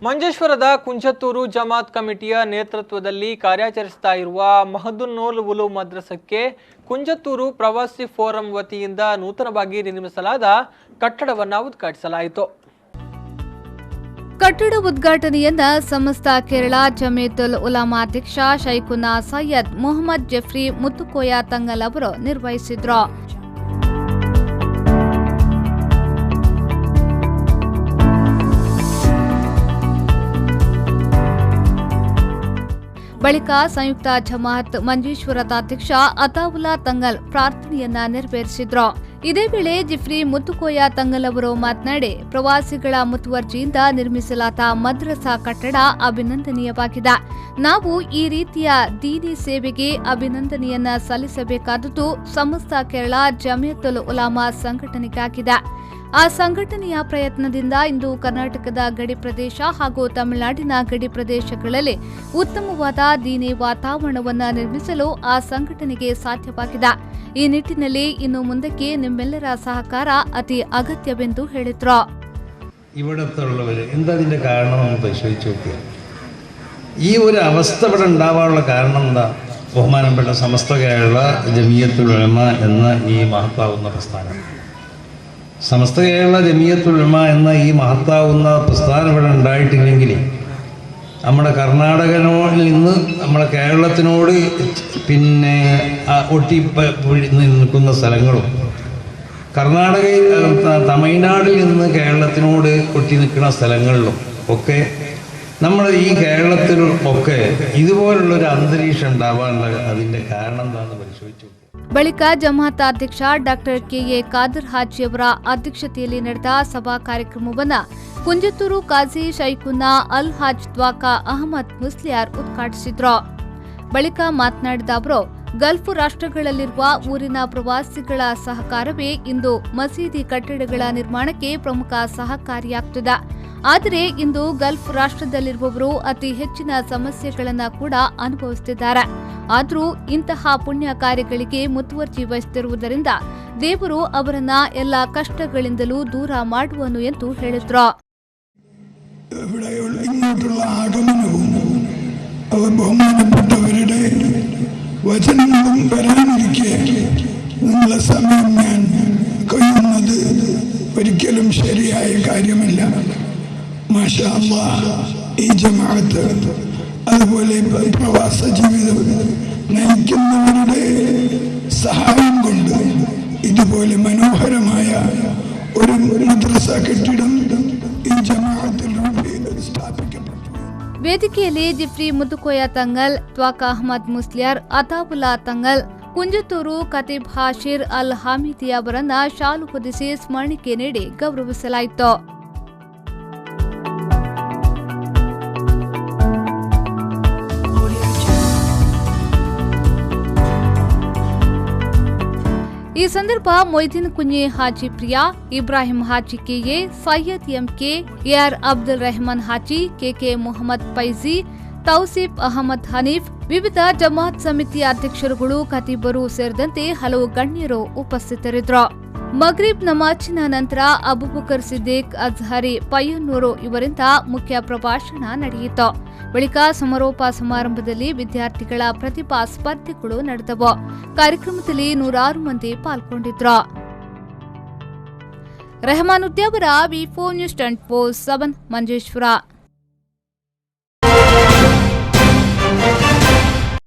ಮಂಜೇಶ್ವರದ ಕುಂಚತ್ತೂರು ಜಮಾತ್ ಕಮಿಟಿಯ ನೇತೃತ್ವದಲ್ಲಿ ಕಾರ್ಯಾಚರಿಸುತ್ತಾ ಇರುವ ಮಹದುನ್ನೂಲ್ ಉಲು ಮದ್ರಸಕ್ಕೆ ಕುಂಚತ್ತೂರು ಪ್ರವಾಸಿ ಫೋರಂ ವತಿಯಿಂದ ನೂತನವಾಗಿ ನಿರ್ಮಿಸಲಾದ ಕಟ್ಟಡವನ್ನು ಉದ್ಘಾಟಿಸಲಾಯಿತು. ಕಟ್ಟಡ ಉದ್ಘಾಟನೆಯನ್ನ ಸಮಸ್ತ ಕೇರಳ ಜಮೀಯತುಲ್ ಉಲಮಾ ಅಧ್ಯಕ್ಷ ಶೈಖುನಾ ಸೈಯದ್ ಮೊಹಮ್ಮದ್ ಜಫ್ರಿ ಮುತ್ತುಕೋಯ ತಂಗಲ್ ಅವರು ನಿರ್ವಹಿಸಿದ್ರು. ಬಳಿಕ ಸಂಯುಕ್ತ ಜಮಾತ್ ಮಂಜೇಶ್ವರದ ಅಧ್ಯಕ್ಷ ಅತಾವುಲ್ಲಾ ತಂಗಲ್ ಪ್ರಾರ್ಥನೆಯನ್ನ ನೆರವೇರಿಸಿದ್ರು. ಇದೇ ವೇಳೆ ಜಿಫ್ರಿ ಮುತ್ತುಕೋಯ ತಂಗಲ್ ಅವರು ಮಾತನಾಡಿ, ಪ್ರವಾಸಿಗಳ ಮುತುವರ್ಜಿಯಿಂದ ನಿರ್ಮಿಸಲಾದ ಮದ್ರಸಾ ಕಟ್ಟಡ ಅಭಿನಂದನೀಯವಾಗಿದೆ. ನಾವು ಈ ರೀತಿಯ ದೀನಿ ಸೇವೆಗೆ ಅಭಿನಂದನೆಯನ್ನ ಸಲ್ಲಿಸಬೇಕಾದುದು ಸಮಸ್ತ ಕೇರಳ ಜಮಿಯತುಲ್ ಉಲಮಾ ಸಂಘಟನೆಗಾಗಿದೆ. ಆ ಸಂಘಟನೆಯ ಪ್ರಯತ್ನದಿಂದ ಇಂದು ಕರ್ನಾಟಕದ ಗಡಿ ಪ್ರದೇಶ ಹಾಗೂ ತಮಿಳುನಾಡಿನ ಗಡಿ ಪ್ರದೇಶಗಳಲ್ಲಿ ಉತ್ತಮವಾದ ದೀನಿ ವಾತಾವರಣವನ್ನು ನಿರ್ಮಿಸಲು ಆ ಸಂಘಟನೆಗೆ ಸಾಧ್ಯವಾಗಿದೆ. ಈ ನಿಟ್ಟಿನಲ್ಲಿ ಇನ್ನು ಮುಂದಕ್ಕೆ ನಿಮ್ಮೆಲ್ಲರ സഹಕಾರ അതി അഗത്യವೆಂದು ಹೇಳಿದ್ರು. ഇവിടത്തുള്ളവർ എന്തതിന്റെ കാരണം നമ്മൾ പരിശോധിച്ച് നോക്കുക. ഈ ഒരു അവസ്ഥ ഇവിടെ ഉണ്ടാവാനുള്ള കാരണം എന്താ? ബഹുമാനപ്പെട്ട സമസ്ത കേരള ജമിയത്തുൽ ഉലമ എന്ന ഈ മഹത്താവുന്ന പ്രസ്ഥാനം, സമസ്ത കേരള ജമിയത്തുൽ ഉലമ എന്ന ഈ മഹത്താവുന്ന പ്രസ്ഥാനം ഇവിടെ ഉണ്ടായിട്ടില്ലെങ്കിൽ നമ്മുടെ കർണാടകനോട് നിന്ന് നമ്മുടെ കേരളത്തിനോട് പിന്നെ ഒട്ടി നിൽക്കുന്ന സ്ഥലങ്ങളും കർണാടകയിൽ തമിഴ്നാടിൽ നിന്ന് കേരളത്തിനോട് ഒട്ടി നിൽക്കുന്ന സ്ഥലങ്ങളിലും ഒക്കെ നമ്മുടെ ഈ കേരളത്തിലും ഒക്കെ ഇതുപോലുള്ളൊരു അന്തരീക്ഷം ഉണ്ടാവാനുള്ള അതിൻ്റെ കാരണം എന്താണെന്ന് പരിശോധിച്ചു. ಬಳಿಕ ಜಮಾತ್ ಅಧ್ಯಕ್ಷ ಡಾಕ್ಟರ್ ಕೆಎ ಖಾದರ್ ಹಾಜಿ ಅವರ ಅಧ್ಯಕ್ಷತೆಯಲ್ಲಿ ನಡೆದ ಸಭಾ ಕಾರ್ಯಕ್ರಮವನ್ನು ಕುಂಜತ್ತೂರು ಕಾಜಿ ಶೈಖುನಾ ಅಲ್ ಹಾಜ್ ದ್ವಾಕಾ ಅಹಮದ್ ಮುಸ್ಲಿಯಾರ್ ಉದ್ಘಾಟಿಸಿದ್ರು. ಬಳಿಕ ಮಾತನಾಡಿದ ಅವರು, ಗಲ್ಫ್ ರಾಷ್ಟ್ರಗಳಲ್ಲಿರುವ ಊರಿನ ಪ್ರವಾಸಿಗಳ ಸಹಕಾರವೇ ಇಂದು ಮಸೀದಿ ಕಟ್ಟಡಗಳ ನಿರ್ಮಾಣಕ್ಕೆ ಪ್ರಮುಖ ಸಹಕಾರಿಯಾಗುತ್ತದೆ. ಆದರೆ ಇಂದು ಗಲ್ಫ್ ರಾಷ್ಟ್ರದಲ್ಲಿರುವವರು ಅತಿ ಹೆಚ್ಚಿನ ಸಮಸ್ಯೆಗಳನ್ನು ಕೂಡ ಅನುಭವಿಸುತ್ತಿದ್ದಾರೆ. ಆದರೂ ಇಂತಹ ಪುಣ್ಯ ಕಾರ್ಯಗಳಿಗೆ ಮುತುವರ್ಜಿ ವಹಿಸುತ್ತಿರುವುದರಿಂದ ದೇವರು ಅವರನ್ನ ಎಲ್ಲ ಕಷ್ಟಗಳಿಂದಲೂ ದೂರ ಮಾಡುವನು ಎಂದು ಹೇಳಿದ್ರು. ഇങ്ങോട്ടുള്ള ആഗമനവും ബഹുമാനപ്പെട്ടവരുടെ വചനങ്ങളും വരാനിരിക്കെ നിങ്ങളെ സമയം ഞാൻ കഴിയുന്നത് ഒരിക്കലും ശരിയായ കാര്യമല്ല. മാഷാ അല്ലാഹ്, ഈ ജമാഅത്ത് അതുപോലെ പ്രവാസ ജീവിതം നയിക്കുന്നവരുടെ സഹായം കൊണ്ട് ഇതുപോലെ മനോഹരമായ ഒരു മദ്രസ കെട്ടിടം ഈ ജമാഅത്തിൽ സ്ഥാപിക്കപ്പെട്ടു. ವೇದಿಕೆಯಲ್ಲಿ ಜಿಫ್ರಿ ಮುತ್ತುಕೋಯ ತಂಗಲ್, ತ್ವಾಕಾ ಅಹಮದ್ ಮುಸ್ಲಿಯಾರ್, ಅತಾವುಲ್ಲಾ ತಂಗಲ್, ಕುಂಜತ್ತೂರು ಖತೀಬ್ ಹಾಶಿರ್ ಅಲ್ ಹಾಮಿದಿ ಅವರನ್ನ ಶಾಲು ಹೊದಿಸಿ ಸ್ಮರಣಿಕೆ ನೀಡಿ ಗೌರವಿಸಲಾಯಿತು. ಈ ಸಂದರ್ಭ Moideen Kunhi Haji Priya, Ibrahim Haji K A, Syed M K, A R Abdul Rehman Haji, K K Mohammed Faizi, Tauseef Ahmed Hanif, ವಿವಿಧ ಜಮಾತ್ ಸಮಿತಿಯ ಅಧ್ಯಕ್ಷರುಗಳು, ಖತೀಬರು ಸೇರಿದಂತೆ ಹಲವು ಗಣ್ಯರು ಉಪಸ್ಥಿತರಿದ್ದರು. ಮಗ್ರಿಬ್ ನಮಾಜಿನ ನಂತರ ಅಬುಬಕರ್ ಸಿದ್ದಿಕ್ ಅಜ್ಹರಿ ಪಯ್ಯನ್ನೂರು ಇವರಿಂದ ಮುಖ್ಯ ಪ್ರಭಾಷಣ ನಡೆಯಿತು. ಬಳಿಕ ಸಮಾರೋಪ ಸಮಾರಂಭದಲ್ಲಿ ವಿದ್ಯಾರ್ಥಿಗಳ ಪ್ರತಿಭಾ ಸ್ಪರ್ಧೆಗಳು ನಡೆದವು. ಕಾರ್ಯಕ್ರಮದಲ್ಲಿ 100 ಮಂದಿ ಪಾಲ್ಗೊಂಡಿದ್ರು. ರೆಹಮಾನ್ ಉದ್ಯಾವರ ವಿ4 ನ್ಯೂಸ್ 24/7 ಮಂಜೇಶ್ವರ.